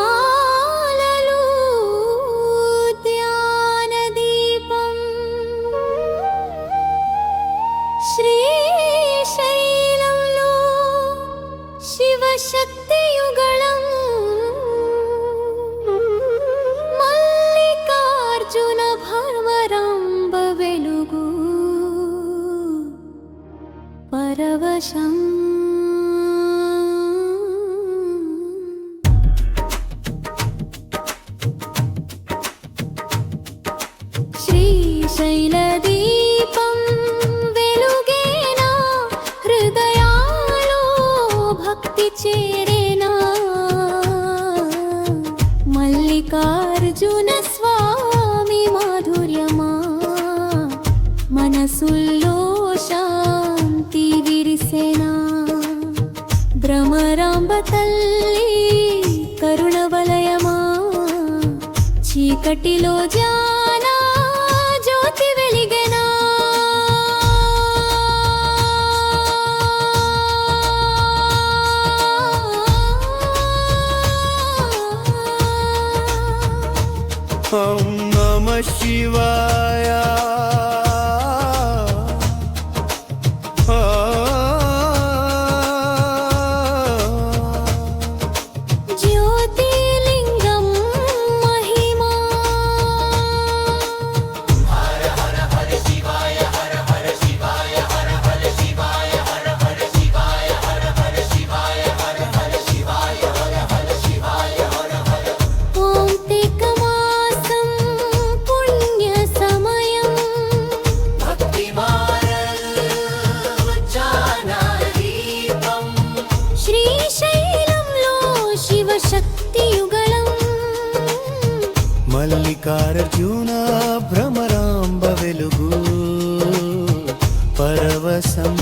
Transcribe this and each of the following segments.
భక్తిమాలలు ధ్యానదీపం శ్రీశైలంలో శివశక్తియుగళం మల్లికార్జున భ్రమరాంబ వెలుగు పరవశం శ్రీశైలదీపం వెలుగేనా హృదయాలో భక్తి చేరేనా మల్లికార్జున స్వామి మాధుర్యమా మనసుల్లో శాంతి విరిసెనా భ్రమరాంబ తల్లి కరుణ వలయమా చీకటిలో జానా జ్యోతి వెలిగెనా ఓం నమః శివాయ జ్యోతిర్లింగం మహిమా ఓం తికమాసం పుణ్య సమయం శ్రీశైలంలో శివశక్తియుగళం మల్లికార్జున భ్రమరాంబ వెలుగు పరవశం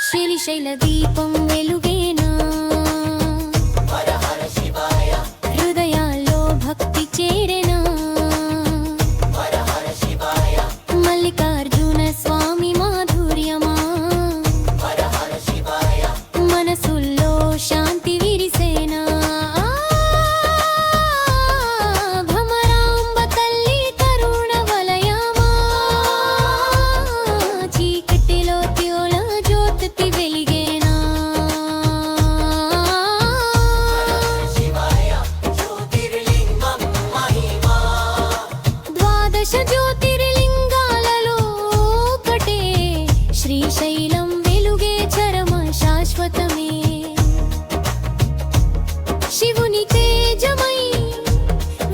శ్రీశైల దీపం వెలుగేనా హృదయాల్లో భక్తి చేరెనా మల్లికార్జున స్వామి మాధుర్యమా మనసుల్లో శాంతి విరిసేనా భ్రమరాంబ తల్లి కరుణ వలయమా చీకటిలో త్యోల జ్యోతి వెలిగేనా ద్వాదశ జ్యోతిర్లింగాలలో ఒకటే శ్రీశైలం వెలుగే చరమ శాశ్వతమే శివుని తేజమై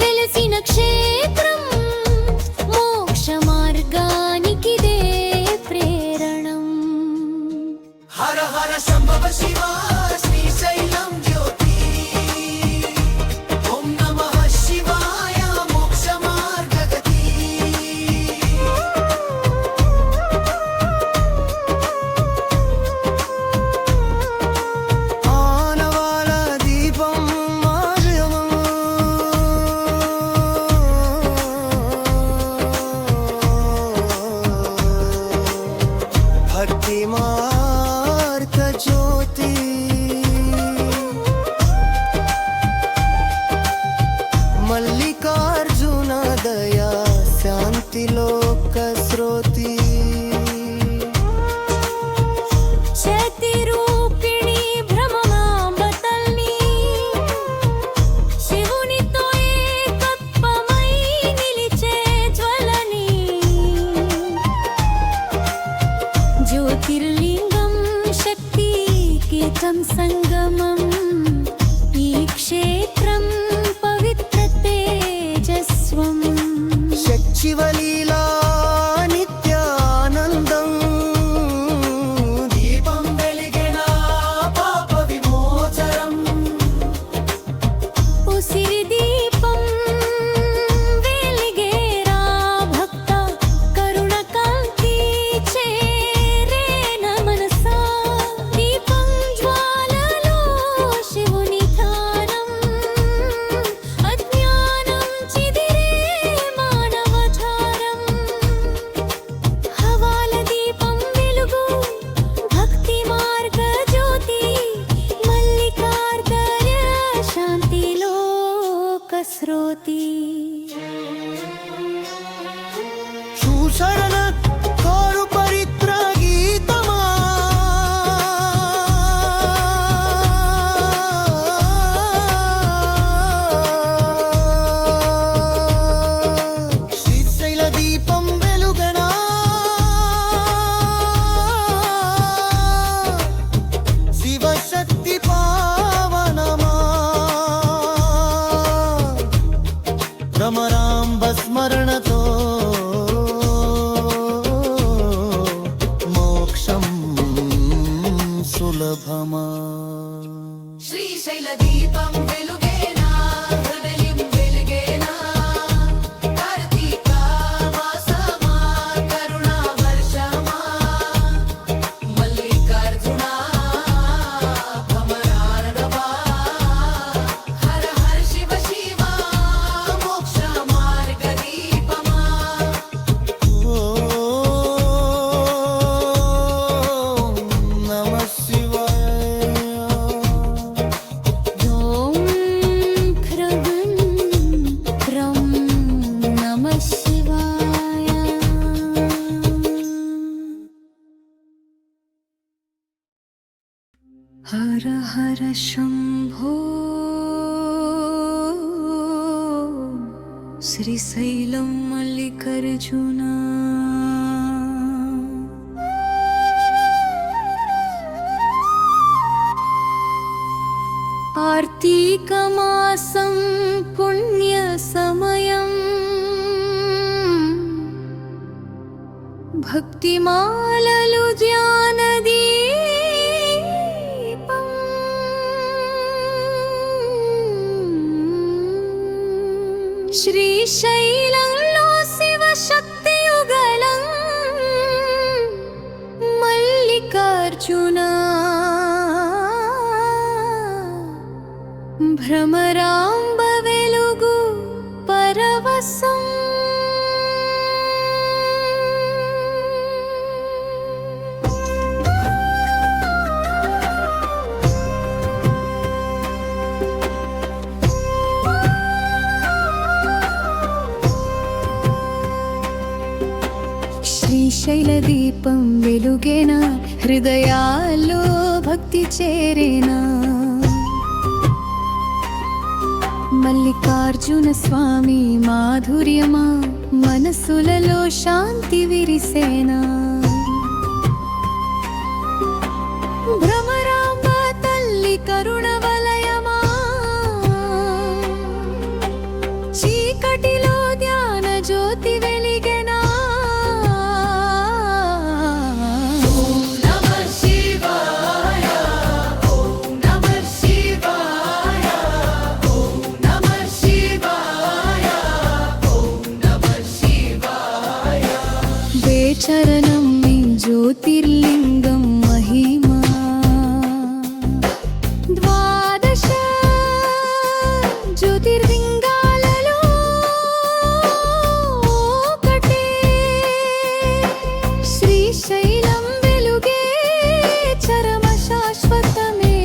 వెలసిన క్షేత్రం మోక్ష మార్గానికిదే ప్రేరణం హర హర శంభవ శివ శ్రీశైలం జ్యోతి ఓం నమః శివాయ మోక్ష మార్గగతి ఆనవాల దీపం మార్గము భక్తి మార్గ జ్యోతి మల్లికార్జున దయా శాంతి లోక శ్రోతి శక్తి రూపిణి భ్రమరాంబ తల్లి శివునితో ఏకత్వమై నిలిచే జ్వలని జ్యోతిర్లింగం శక్తి కేతం సంగమం ఈ క్షేత్రం పవిత్ర తేజస్వం శివలీలా నిత్యానందం దీపం వెలిగెనా పాప విమోచనం ఉసిరి దీపం వెలిగేరా భక్త కరుణ కాంతి చేరేన మనసా దీపం జ్వాలలో श्रोती శూషణ కోరు పరిత్రాగీతమా శ్రీశైల దీపం వెలుగనా శివశక్తి పావనమా భ్రమరాంబ స్మరణతో మోక్షం సులభమా శ్రీశైల దీపం వెలుగేనా హృదయం వెలుగేనా కార్తీక మాసమా కరుణా వర్షమా మల్లికార్జున భ్రమరాంబా హర హర శివ శివ మోక్ష మార్గ దీపమా నమః శివాయ ఓం హ్రవం హ్రం నమః శివాయ హర హర శంభో శ్రీశైలం మల్లికార్జున కార్తీకమాసం పుణ్యసమయం భక్తిమాలలు ధ్యానదీపం శ్రీశైలంలో శివశక్తి యుగళం మల్లికార్జున భ్రమరాంబ వెలుగు పరవశం శ్రీశైల దీపం వెలుగేనా హృదయాల్లో భక్తి చేరేనా మల్లికార్జున స్వామి మాధుర్యమా మనసులలో శాంతి విరిసేనా భ్రమరాంబ తల్లి కరుణ వలయమా చీకటిలో ధ్యాన జ్యోతి వెలిగెనా చరణం మీ జ్యోతిర్లింగం మహిమా ద్వాదశ జ్యోతిర్లింగాలలో ఒకటే శ్రీశైలం వెలుగే చరమ శాశ్వతమే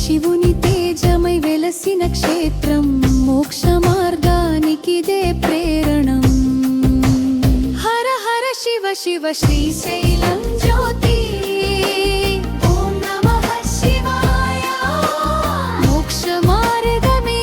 శివుని తేజమై వెలసిన క్షేత్రం మోక్ష మార్గానికిదే ప్రేరణం శివ శివ శ్రీశైలం జ్యోతి ఓం నమః శివాయ మోక్ష మార్గమే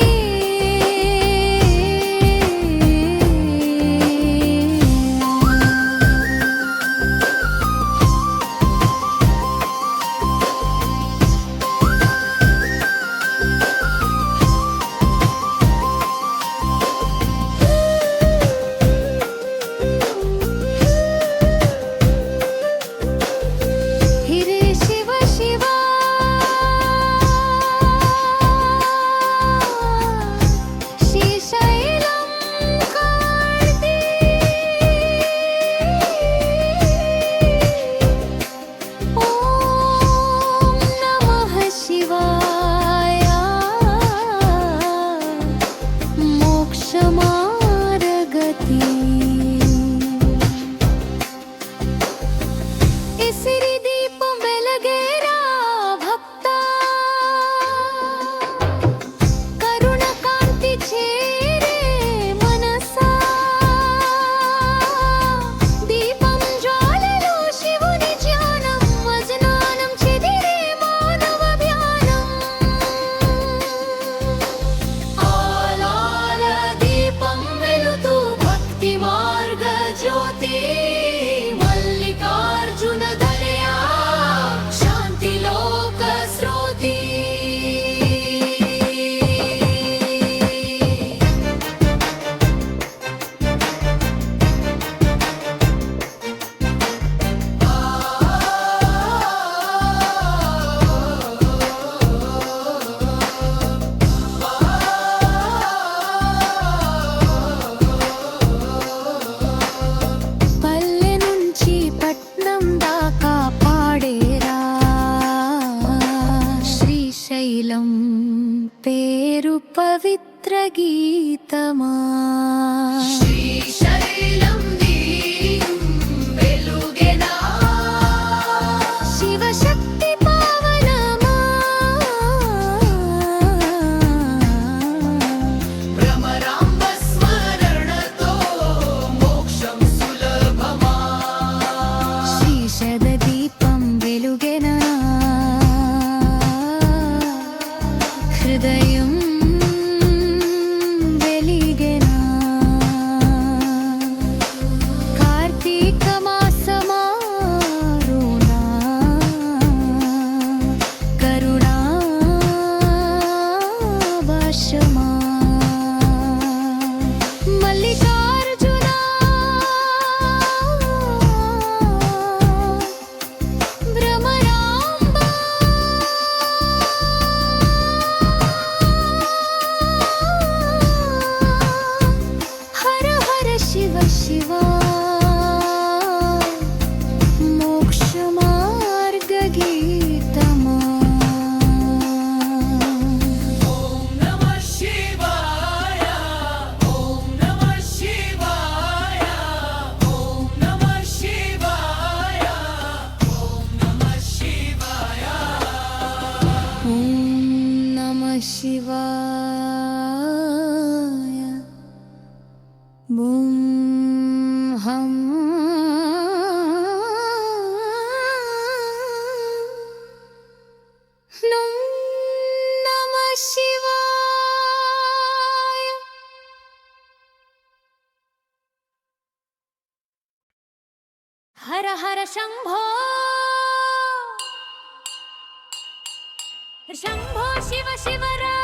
పవిత్ర గీతమా శ్రీశైలం దీపం వెలుగెనా శివశక్తి పావనమా భ్రమరాంబ స్మరణతో మోక్షం సులభమా శ్రీశద దీపం వెలుగెనా హృదయం వెలిగెనా కార్తీక మాసమారునా కరుణా భాషమా మల్లికార్జునా భ్రమరాంబ హర హర శివ శివ మోక్ష మార్గ గీతమా ఓం నమః శివాయ ఓం నమః శివాయ ఓం నమః శివాయ ఓం నమః శివాయ ఓం నమ శివాయ బుం హం నం నమ శివాయ హర హర శంభో శంభో శివ శివరా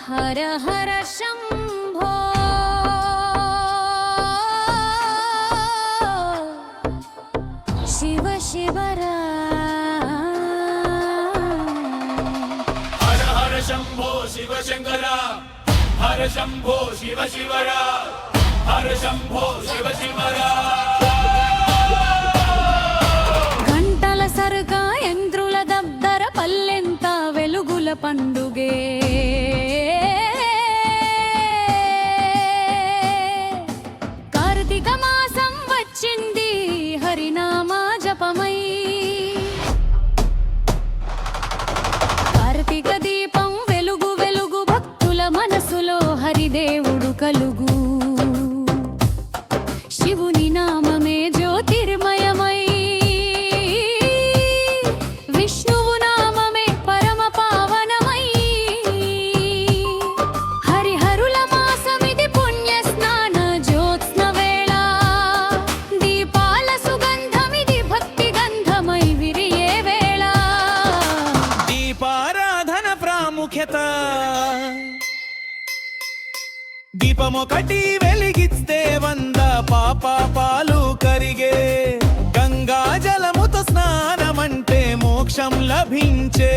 హర హర శంభో శివ శివరా హర హర శంభో శివ శంకర హర శంభో శివ శివర హర శంభో శివ శివరా గంటల సరుక యంత్రుల దబ్దర పల్లెంత వెలుగుల పండుగే కార్తీక మాసం వచ్చింది హరినామా జపమై కార్తీక దీపం వెలుగు వెలుగు భక్తుల మనసులో హరిదేవుడు కలుగు శివుని నామమే జ్యోతిర్మయమై విష్ణువు నామమే పరమ పావనమై హరిహరుల మాసమిది పుణ్య స్నాన జ్యోత్స్న వేళ దీపాల సుగంధమిది భక్తి గంధమై విరియే వేళ దీపారాధన ప్రాముఖ్యత దీపమొకటి వెలిగిస్తే 100 పాపాలు కరిగే గంగా జలముతో స్నానమంటే మోక్షం లభించే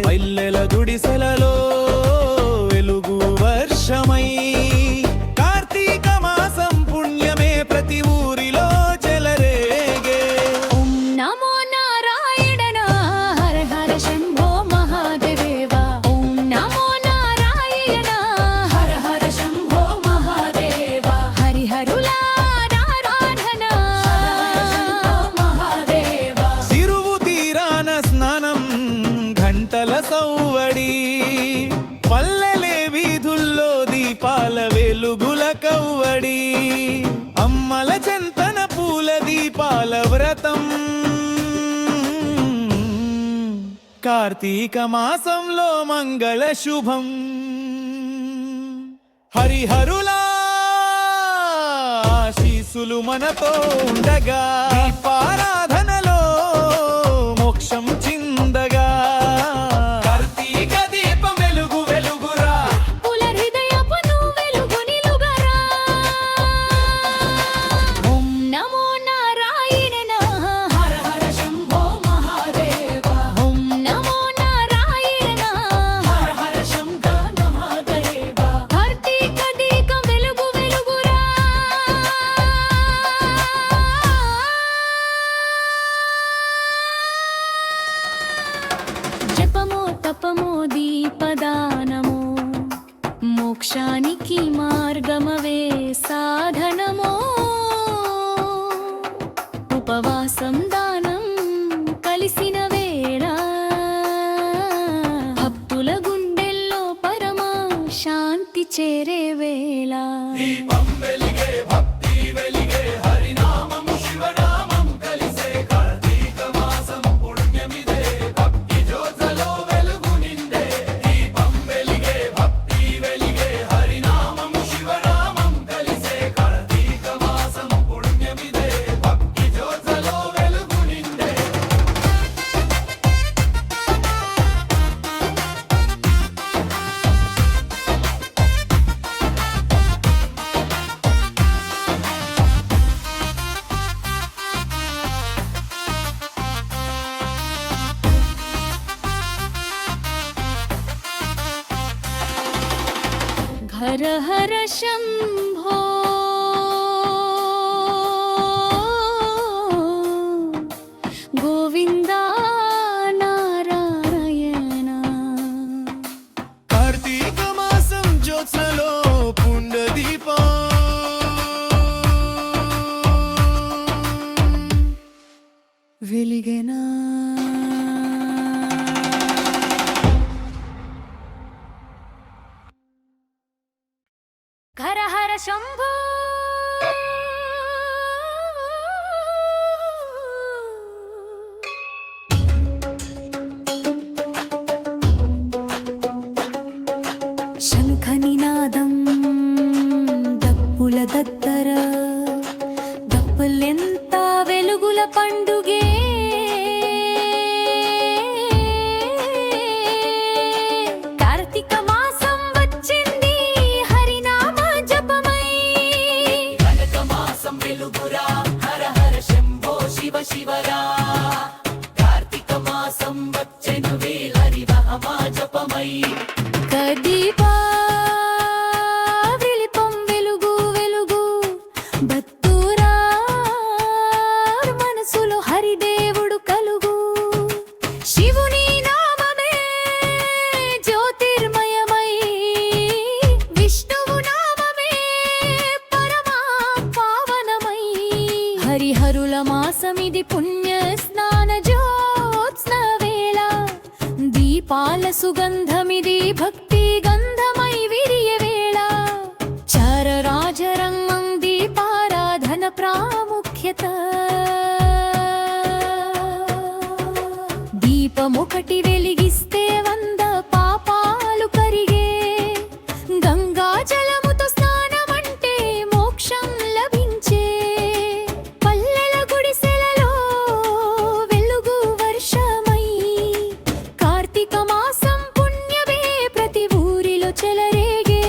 పల్లెల గుడిసెలలో వెలుగు వర్షమై కార్తీక మాసం పుణ్యమే ప్రతి ఊరిలో చెలరేగే ఓం నమో నారాయణ హర హర శంభో మహాదేవ ఓం నమో నారాయణ హర హర శంభో మహాదేవ హరిహరుల ఆరాధన మహాదేవ సిరువు తీరాన స్నానం గంటల సౌవడి పల్లెలే వీధుల్లో దీపాల వెలుగుల కవ్వడి అమ్మల చెంతన పూల దీపాల వ్రతం కార్తీక మాసంలో మంగళ శుభం హరిహరులా ఆశీసులు మనతో ఉండగా దీపారాధనలో మోక్షం చిందగా కార్తీక దీపం వెలుగు వెలుగురా పుల హృదయపును వెలుగు నిలుగరా ఓం నమో నారాయణ హర హర శంభో మహాదేవ ఓం నమో నారాయణ హర హర శంకర మహాదేవ కార్తీక దీపం వెలుగు వెలుగురా హర హర శంభో గోవిందా నారాయణ. కార్తీక మాసం జ్యోత్స్నలో పుండదీపం వెలిగెనా హర హర శంభో శంఖ నినాదం దప్పుల దత్తర దప్పులెంత వెలుగుల పండుగే కార్తీక మాసం వచ్చింది హరినామ జపమై కనక మాసం వెలుగురా హర హర శంభో శివ శివరా కార్తీక మాసం వచ్చెను హరివహమా జపమై కదీపా విలిపం వెలుగు వెలుగు భక్తురా మనసులో హరిదేవుడు కలుగు శివుని నామమే జ్యోతిర్మయమై విష్ణువు నామమే పరమా పావనమై హరిహరుల మాసమిది పుణ్య స్నాన జ్యోత్స్న వేళ దీపాల సుగంధమిది భక్తి గంధమై విరియ వేళ చార రాజరంగం దీపారాధన ప్రాముఖ్యత దీపమొకటి వెలిగిస్తే 100 పాపాలు కరిగే గంగా జలముతో స్నానమంటే మోక్షం లభించే పల్లెల గుడిసెలలో వెలుగు వర్షమై కార్తీక మాసం పుణ్యమే ప్రతి ఊరిలో చెలరేగే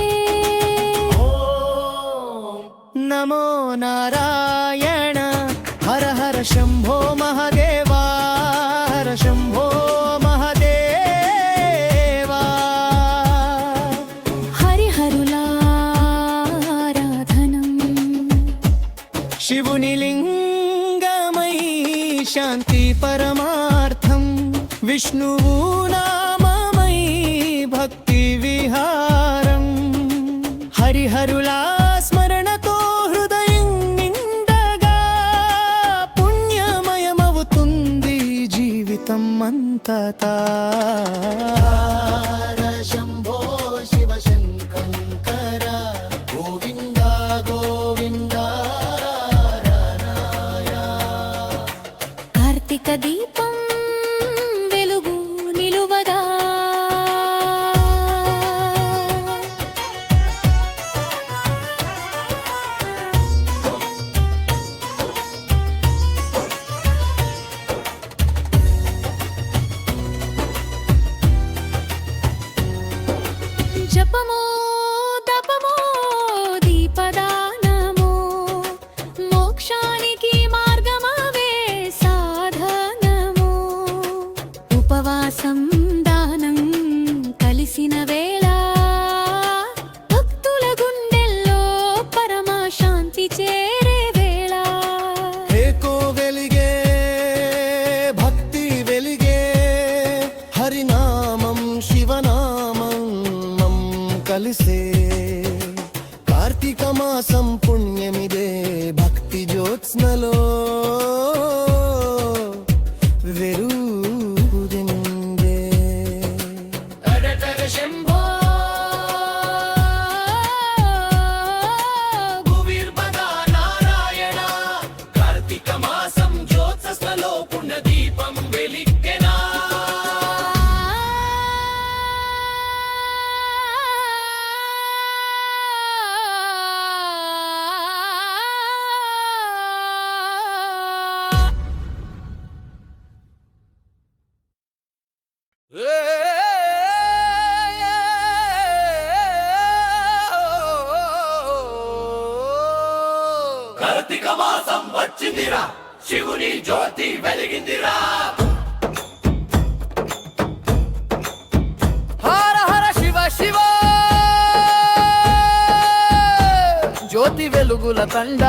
నమో నారాయణ హర హర శంభో మహదేవా హర శంభో మహదేవా హరిహరులారాధనం శివుని లింగమై శాంతి పరమార్థం విష్ణువు నామమై భక్తి విహారం హరిహరులా స్మరణతో హృదయం నిండగా పుణ్యమయమవుతుంది జీవితం అంతటా శంభో శివ శంకర గోవింద గోవింద కార్తీక దీపం వెలుగు నిలువగా జపమో తపమో దీపదానమో మోక్షానికి మార్గమవే సాధనమో ఉపవాసం దానం కలిసిన వేళ భక్తుల గుండెల్లో పరమా శాంతి చేరే వేళ ఏకో వెలిగే భక్తి వెలిగే హరినామం శివనామం మం కలిసే కార్తీక మాసం పుణ్యమిదే భక్తి జ్యోత్స్నలో వెలుగుదిందే శంభో భువిర్భదా నారాయణ కార్తీక మాసం జ్యోత్స్నలో పుణ్యదీపం వెలిగెనా కార్తీక మాసం వచ్చిందిరా శివుని జ్యోతి వెలిగిందిరా హర హర శివ శివ జ్యోతి వెలుగుల తండ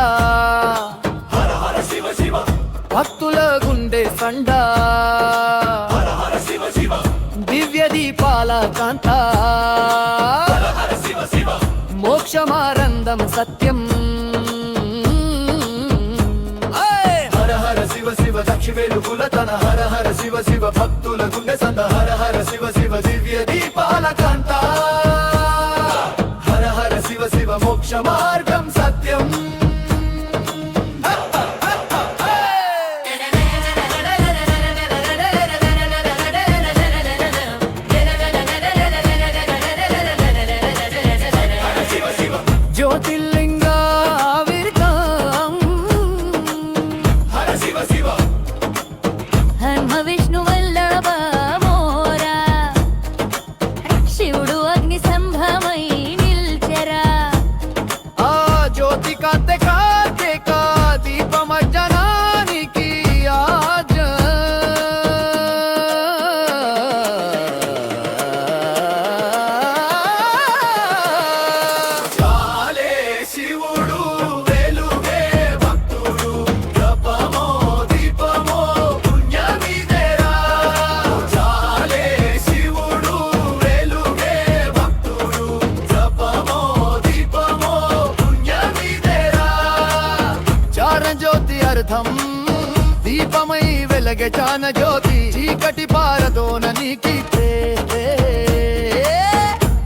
హర హర శివ శివ భక్తుల గుండె సండ హర హర శివ శివ దివ్య దీపాల కాంత హర హర శివ శివ మోక్షమానందం సత్యం హర హర శివ శివ దక్షి వెలుగుల తన హర హర శివ శివ భక్తుల గుండె సంద హర హర శివ శివ దివ్య దీపాల కాంత హర హర శివ శివ మోక్ష మార్గం సత్యం జ్యోతిర్లింగ విరకం హర శివ శివ హనుమ విష్ణు వల్లభ మోరా శివుడు అగ్ని సంభమై నిల్చెరా ఆ జ్యోతి కాంతే కార్తీక దీపమ జనానికి ఆజ చాలే శివుడు వెలుగే భక్తుడు జపమో దీపమో పుణ్యమిదేరా చాలే శివుడు వెలుగే భక్తుడు జపమో దీపమో పుణ్యమిదేరా చార జ్యోతి అర్థం దీపమై వెలగె చాన జ్యోతి చీకటి పారదోన నీకితే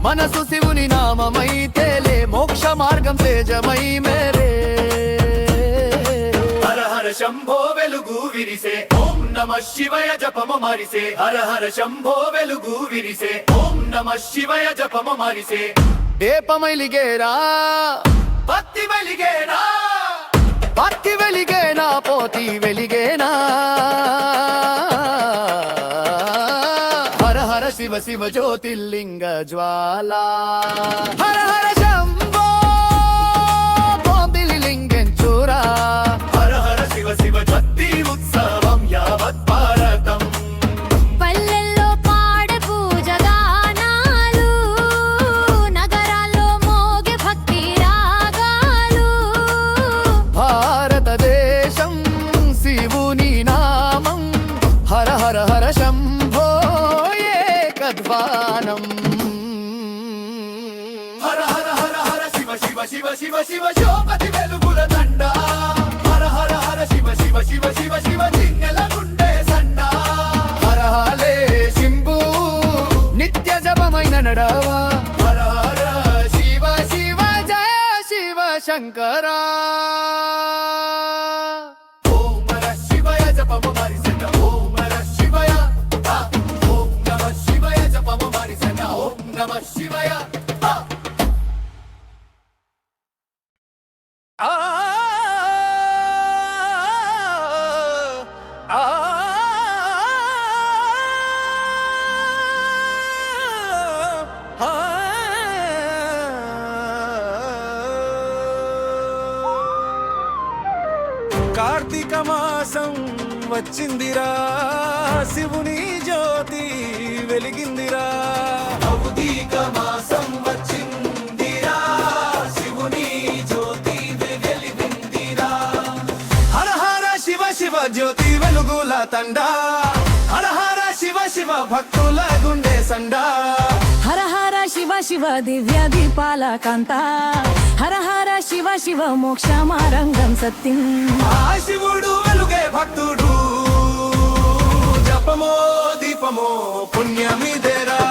మనసు శివుని నామమై తేలే మోక్ష మార్గం తేజమై మేరే హర హర శంభో వెలుగు విరిసే ఓం నమ శివయ జపము మరిసే హర హర శంభో వెలుగు విరిసే ఓం నమ శివయ జపము మరిసే దీపమైలిగేరా భక్తి వెలిగేనా భక్తి వెలిగేనా పోతి వెలిగేనా హర హర శివ శివ జ్యోతిర్లింగ జ్వాల హర హర శంభో బొంబిలి లింగం చూరా హర హర శివ శివ భక్తి ఉత్సవం యావత్ భారతం పల్లెల్లో పాడే పూజ గానాలు నగరాల్లో మోగే భక్తి రాగాలు భారతదేశం శివుని నామం హర హర హర శంభో ఏకధ్వానం హర హర హర హర శివ శివ శివ శివ శివ శోభతి వెలుగుల దండ హర హర హర శివ శివ శివ శివ శివ చిన్నెల గుండె సండ హర హరే శంభు నిత్య జపమైన నడవా హర హర శివ శివ జయ శివ శంకరా ఓం నమ శివయ జపము మరిసెన ఓం నమ శివయ ఆ. ఓం నమ శివయ జపము మరిసెన ఓం నమ శివయ ఆ. ఆ ఆ కార్తీక మాసం వచ్చిందిరా శివుని జ్యోతి వెలిగిందిరా భౌతిక మాసం వచ్చిందిరా శివుని జ్యోతి వెలిగిందిరా హర హర శివ శివ జ్యోతి వెలుగుల తండ హర హర శివ శివ భక్తుల గుండె సండ హర హర శివ శివ దివ్య దీపాల కాంత హర హర శివ శివ మోక్ష మార్గం సత్యం ఆ శివుడు వెలుగే భక్తుడు జపమో దీపమో పుణ్యమిదేరా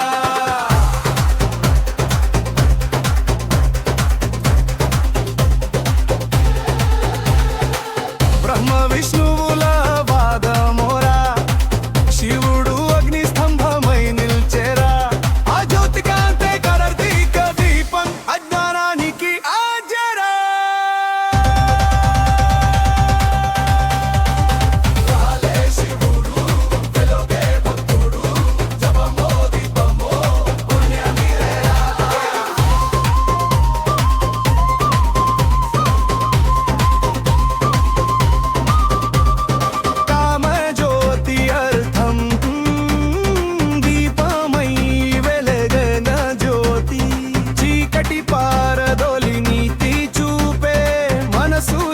బ్రహ్మ విష్ణువుల వాదమోరా శివుడు అగ్ని స్తంభమై నిల్చెరా ఆ జ్యోతి కాంతే కార్తీక దీపం అజ్ఞానానికి ఆజరా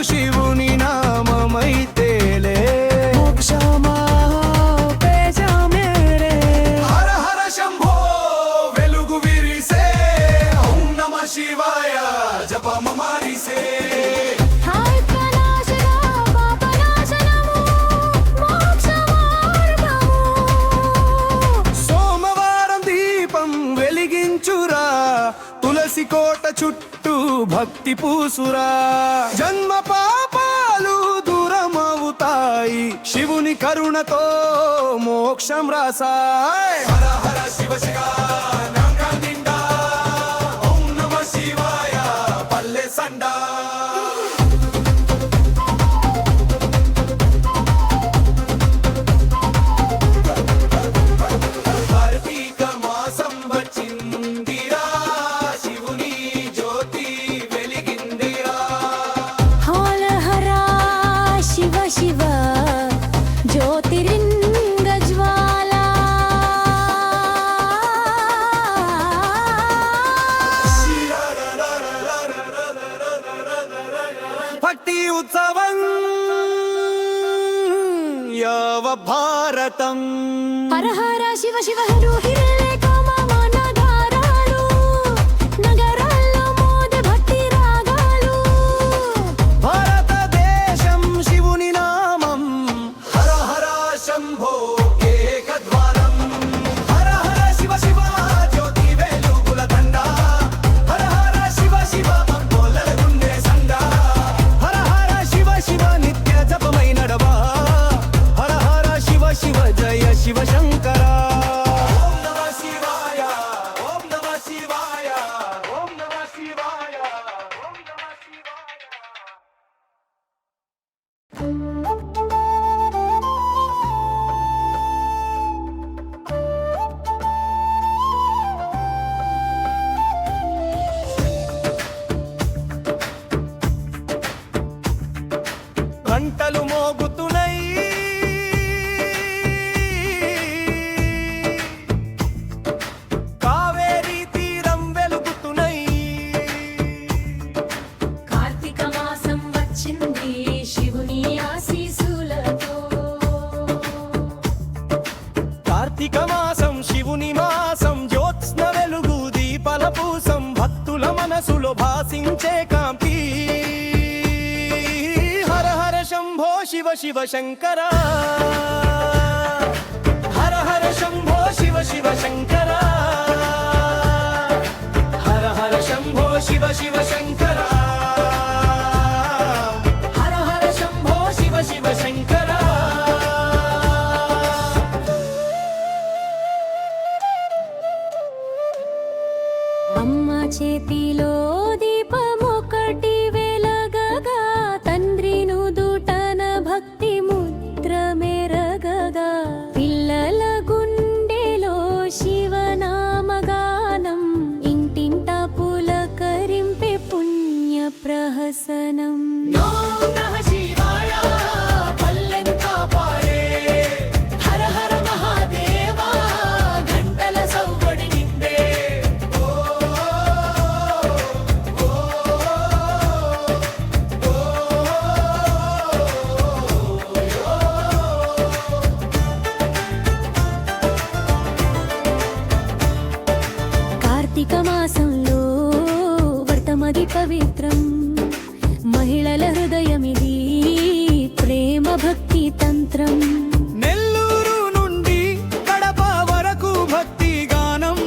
శివుని నామమైతేలే మోక్షమా పేజా మేరే హర హర శంభో వెలుగు విరిసే ఓం నమ శివాయ జపమ మారిసే హాయ్ కలాశరా పాపనాశనము మోక్ష మార్గము సోమవారం దీపం వెలిగించురా తులసి కోట చుట్టూ భక్తి పూసురా జన్మ పాపాలు దూరమవుతాయి శివుని కరుణతో మోక్షం రాసాయ్ హర హర శివ శివ నామం నిండా ఓం నమ శివాయ పల్లె సండా కార్తీక మాసం వచ్చిందిరా శివుని జ్యోతి వెలిగిందిరా హర హర శివ శివ జ్యోతిర్లింగ జ్వాల భక్తి ఉత్సవం యావ భారతం హర హర శివ శివ హరు హిరలే కామనధారాలు నగరాల్లో మోదే భక్తి రాగాలు భారతదేశం శివుని నామం హర హర శంభో ఏకద్వారం హర హర శివ శివ జ్యోతి వెలుగుల దండ హర హర శివ శివ మంగళల గుండె సండ హర హర శివ శివ నిత్య జపమై నడవా హర హర శివ శివ జయ శివ శంకర ఓం నమ శివాయ ఓం నమ శివాయ ఓం నమ శివాయ ఓం నమ శివాయ గంటలు మోగుతున్నాయి కావేరీ తీరం వెలుగుతున్నాయి కార్తీక మాసం వచ్చింది శివుని ఆశీసులతో కార్తీక మాసం శివుని మాసం జ్యోత్స్న వెలుగు దీపాల పూసం భక్తుల మనసులో భాసించే కాంతి హర హర శంభో శివ శివ శంకర హర హర శంభో శివ శివ శంకర హర హర శంభో శివ శివ శంకర హర హర శంభో శివ శివ శంకర అమ్మ చేతిలో దీపమొకటి వెలగగా తండ్రి నుదుటన భక్తి ముద్ర మెరగగా పిల్లల గుండెలో శివనామగానం ఇంటింట పులకరింపే పుణ్య ప్రహసనం ఓం నమః శివాయ పల్లెంతా పాడే హర హర మహాదేవా గంటల సౌబడి నిండే కార్తీక మాసంలో వ్రతమది పవిత్రం మహిళల హృదయమిది ప్రేమ భక్తి తంత్రం నెల్లూరు నుండి కడప వరకు భక్తి గానం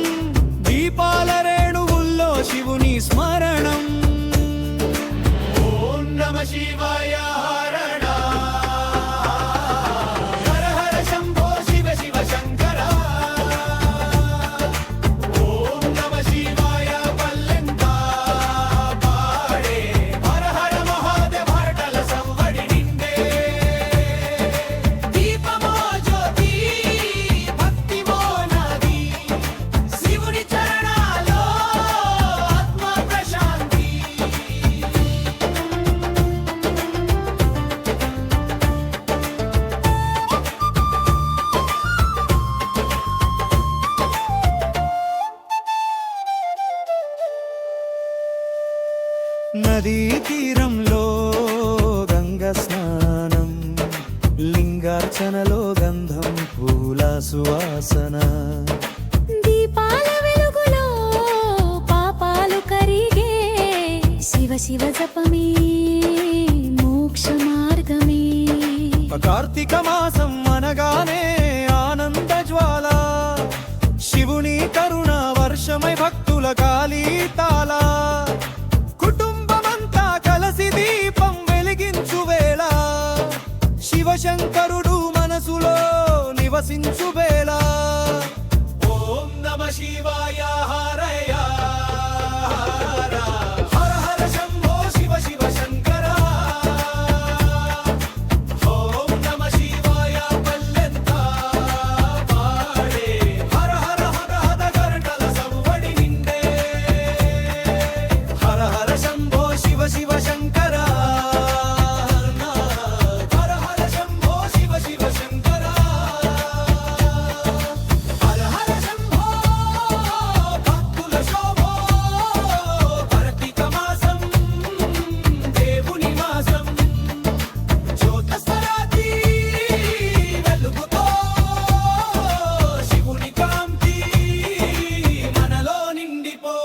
దీపాల రేణువుల్లో శివుని స్మరణం ఓం నమ శివాయ హరణ హర హర శంభో శివ శివ శంకర ఓం నమ శివాయ పల్లెంతా పాడే హర హర మహాదేవ హరటల సంవడి నిండే దీపమో జ్యోతి భక్తిమో నాది శివుని చరణాలో ఆత్మ ప్రశాంతి కార్తీక మాసం అనగానే ఆనంద జ్వాల, శివుని కరుణ వర్షమై భక్తుల కాలి తాళ, కుటుంబమంతా కలసి దీపం వెలిగించు వేళ, శివశంకరుడు మనసులో నివసించు వేళ. ఓం నమ శివాయ హరయ హర హర శంభో శివ శివ శంకర. ఓం నమ శివాయ పల్లెంతా పాడే, హర హర హర హర గరుడల సవ్వడి నిండే, హర హర శంభో శివ శివ శంకర. హర హర శంభో శివ శివ శంకర. హర హర శంభో భక్తుల శోభో, కార్తీక మాసం దేవుని మాసం, జ్యోతస్వరాతి వెలుగుతో శివుని కాంతి మనలో నిండిపో.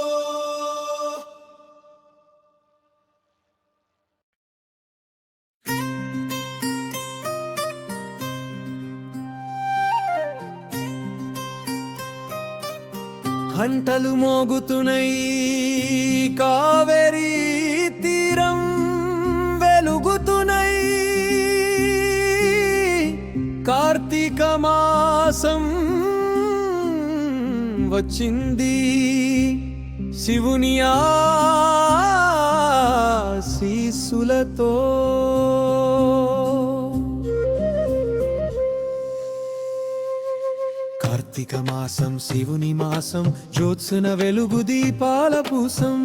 గంటలు మోగుతున్నై కావేరీ తీరం వెలుగుతున్నై, కార్తీక మాసం వచ్చింది, శివుని ఆశీస్సులతో. కార్తీక మాసం శివుని మాసం, జ్యోత్స్న వెలుగు దీపాల పూసం.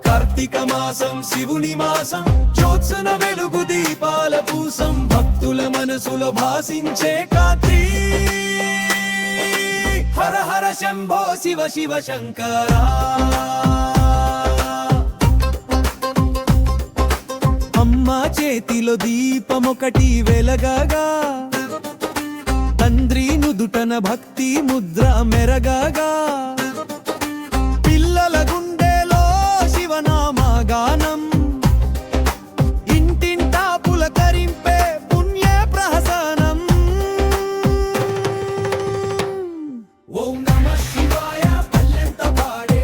కార్తీక మాసం శివుని మాసం, జ్యోత్స్న వెలుగు దీపాల పూసం, భక్తుల మనసులో భాసించే కాంతి. హర హర శంభో శివ శివ శంకర. అమ్మ చేతిలో దీపమొకటి వెలగగా, తండ్రి నుదుటన భక్తి ముద్ర మెరగగా, పిల్లల గుండెలో శివనామగానం, ఇంటింటా పులకరింపే పుణ్య ప్రహసనం. ఓం నమ శివాయ పల్లెంత పాడే,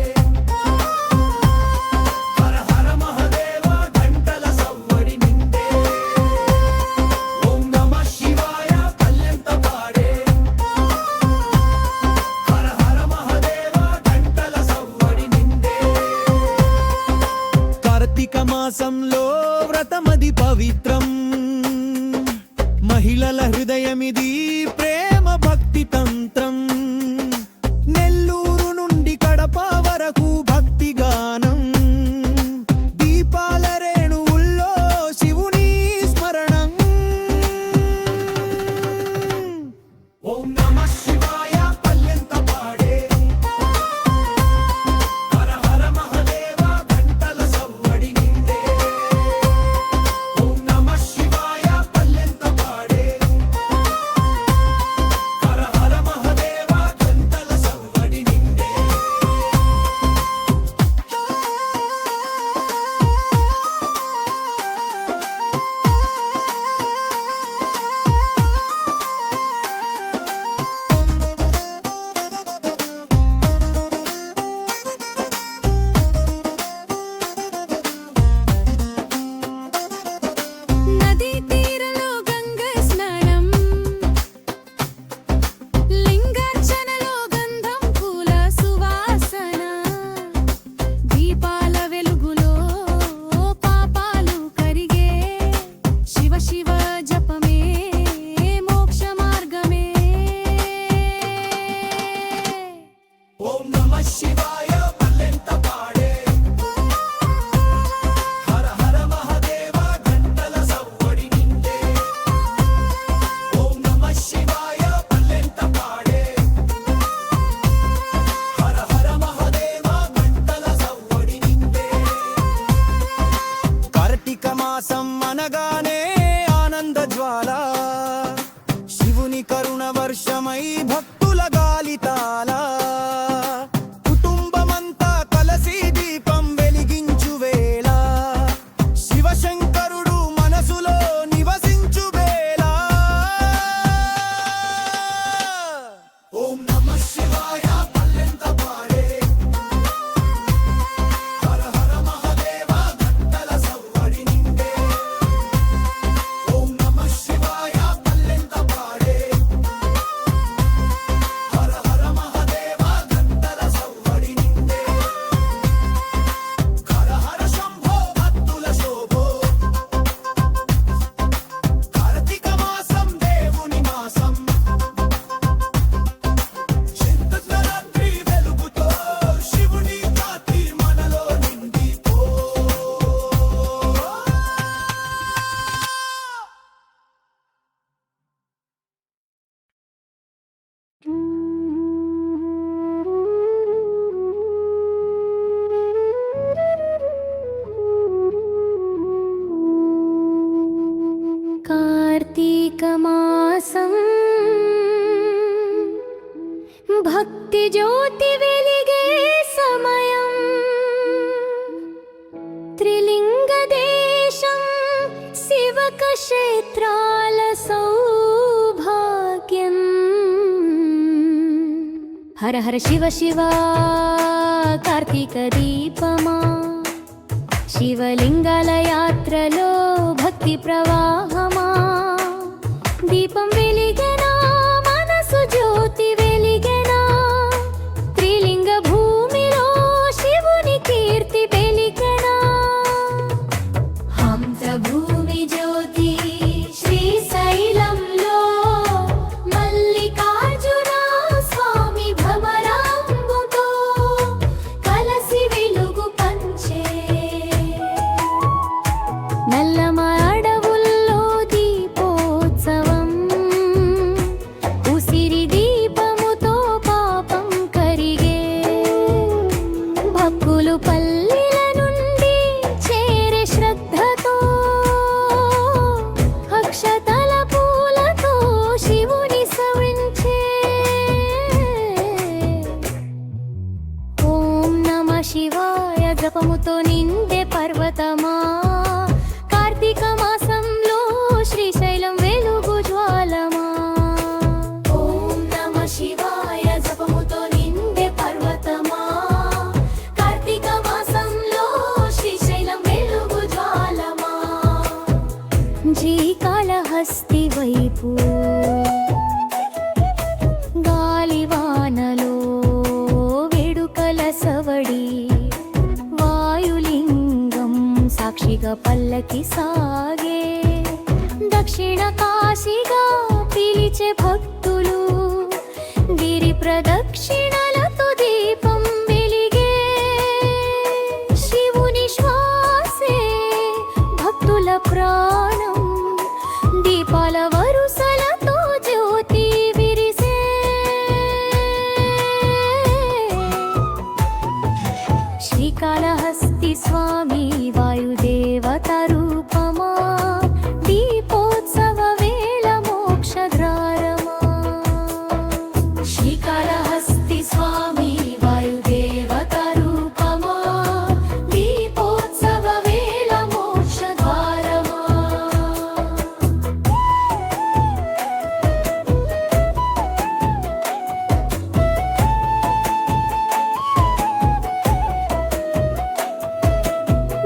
హర హర మహదేవ గంటల సవ్వడి నిండే. ఓం నమ శివాయ పల్లెంత పాడే, హర హర మహదేవ గంటల సవ్వడి నిండే. కార్తీక మాసంలో వ్రతమది పవిత్రం, మహిళల హృదయమిది ప్రేమ భక్తి తంత్రం. నెల్లూరు నుండి కడప వరకు భక్తి గానం, దీపాల రేణువుల్లో శివుని స్మరణం. ఓం నమ శివాయ పల్లెంత పాడే, హర హర మహదేవ గంటల సవ్వడి నిండే. ఓం నమ శివాయ పల్లెంత పాడే, హర హర మహదేవ గంటల సవ్వడి నిండే. నదీ తీరలో గంగ స్నానం, లింగార్చనలో గంధం పూల సువాసన, దీపాల వెలుగులో పాపాలు కరిగే, శివ శివ జపమే మోక్ష మార్గమే. ఓం నమ శివాయ పల్లెంత పాడే, హర హర మహదేవ గంటల సవ్వడి నిండే. ఓం నమ శివాయ పల్లెంత పాడే, హర హర మహదేవ గంటల సవ్వడి నిండే. కార్తీక మాసం అనగానే ఆనంద జ్వాల, శివుని కరుణ వర్షమై భక్తుల గాలి తాళ, కుటుంబ క్షేత్రాల సౌభాగ్యం. హర హర శివ శివ కార్తీక దీపమా, శివలింగాల యాత్రలో భక్తి ప్రవాహమా. దీపం వెలిగెనా, మనసు జ్యోతి వెలిగెనా, త్రిలింగ భూమిలో శివుని కీర్తి వెలిగెనా. హంస భూమి జ్యోతి శ్రీశైలంలో మల్లికార్జున స్వామి భ్రమరాంబుతో కలసి వెలుగు పంచే. నల్లమ అడవుల్లో దీపోత్సవం, ఉసిరి దీపముతో పాపం కరిగే. భక్తులు పల్లెల నుండి చేరే శ్రద్ధతో, అక్షతల పూలతో శివుని సవించే. ఓం నమ శివాయ జపముతో నిండే పర్వతమా, కార్తీక మాసంలో శ్రీశైలం వెలుగు జ్వాలమా. ఓం నమ శివాయ జపముతో నిండే పర్వతమా, కార్తీక మాసంలో శ్రీశైలం వెలుగు జ్వాలమా. శ్రీకాళహస్తి వైపు గాలివానలో వేడుకల సవడి, వాయులింగం సాక్షిగా పల్లకి సాగే. దక్షిణ కాశీగా పిలిచే భక్తులు, గిరి ప్రదక్షిణలతో దీపం వెలిగే. శివుని శ్వాసే భక్తుల ప్రాణం, దీపాల వరుసలతో జ్యోతి విరిసే. శ్రీకాళహస్తి స్వామి వాయుదేవత రూపమా, దీపోత్సవ వేళ మోక్షద్వారమా. శ్రీకాళహస్తి స్వామి వాయుదేవత రూపమా, దీపోత్సవ వేళ మోక్షద్వారమా.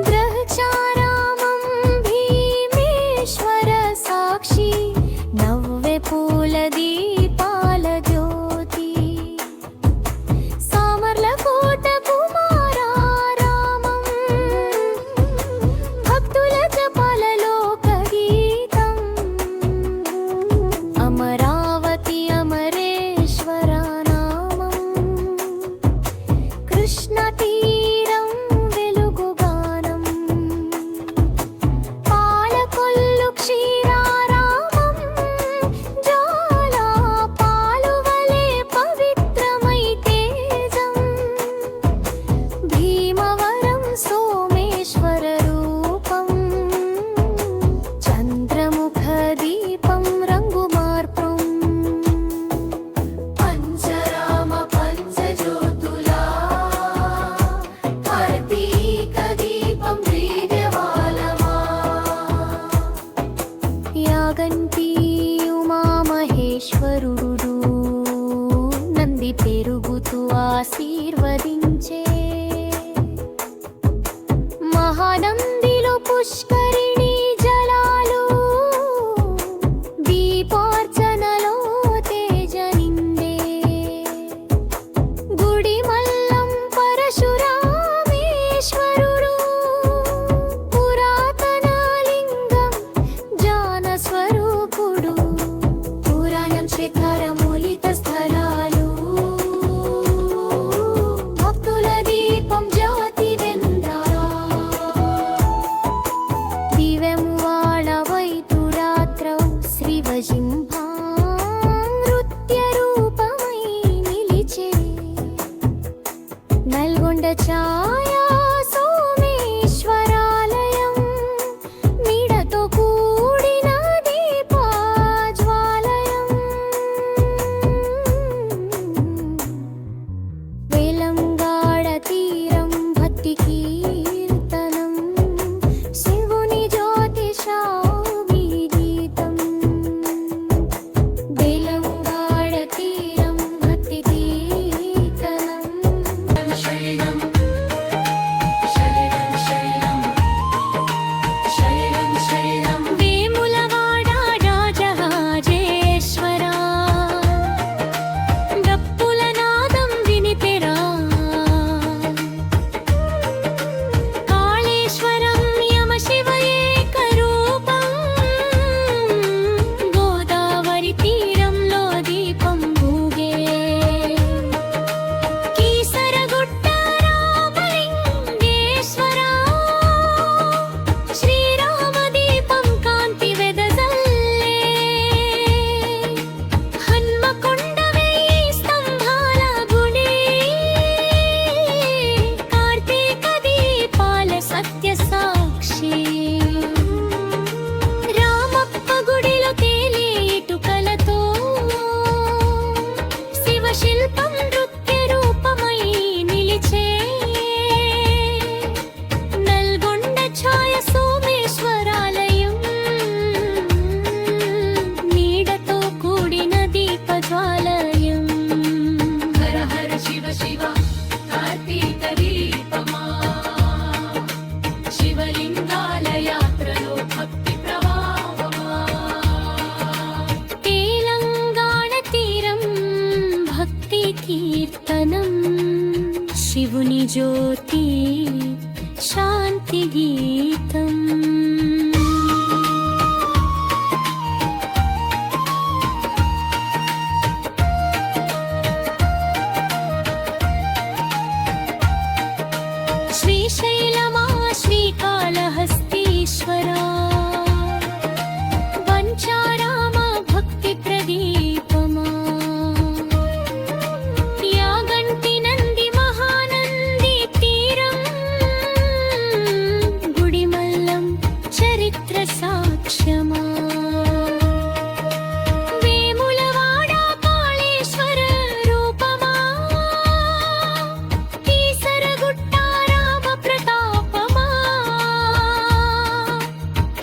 ద్రహచారామం భీమేశ్వర సాక్షి, నవ్వే పూల దీపాల జ్యోతి. సామర్లకోట కుమారారామం, భక్తుల జపాల లోక గీతం. అమరావతి అమరేశ్వర నామం, కృష్ణ తీరం వెలుగు గానం. పాలకొల్లు క్షీరారామం, జ్వాలా పాలువలే పవిత్రమై తేజం. భీమవరం సోమేశ్వర రూపం, చంద్రముఖ దీపం రంగు మార్పం. పంచరామ పంచజ్యోతులా, కార్తీక దీపం దివ్యవాలమా. యాగంటి ఉమామహేశ్వరుడు నంది పెరుగుతూ ఆశీర్వదించే. మహానందిలో పుష్కరిణి జలాలు, దీపార్చనలో తేజ నిండే. గుడి మల్లం పరశురామేశ్వరుడు, పురాతన లింగం జాన స్వరూపుడు. పురాణం శిఖరమూలిత స్థలాలు, భక్తుల దీపం జ్యోతి వెందారా. దివ్యమువాళ వైతురాత్రౌ శ్రీవజింభా నృత్య రూపమై నిలిచే. నల్గొండ ఛాయా సోమేశ్వరాలయం, నీడతో కూడిన దీపాజ్వాలయం. వేలంగాడ తీరం భక్తి కీర్తనం, శివుని జ్యోతిషావి శివుని జ్యోతి శాంతి గీతం శ్రీశైలమా శ్రీకాళహస్తీశ్వరా వంచారామ భక్తి ప్రదీపమా యాగంటి నంది మహానంది తీరం గుడిమల్లం చరిత్ర సాక్ష్యమా వేములవాడ కాళేశ్వర రూపమా కీసరగుట్ట రామ ప్రతాపమా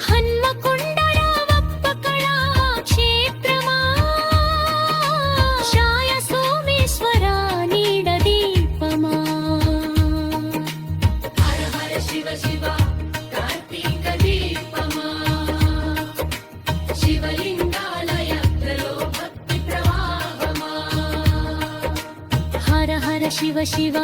హన్మకొండ రామప్ప కళా క్షేత్రమా శాయ సోమేశ్వర నీడ దీపమా హర హర శివ శివ కార్తీక దీపమా శివలింగాలయాత్రలో భక్తి ప్రవాహమా హర హర శివ శివ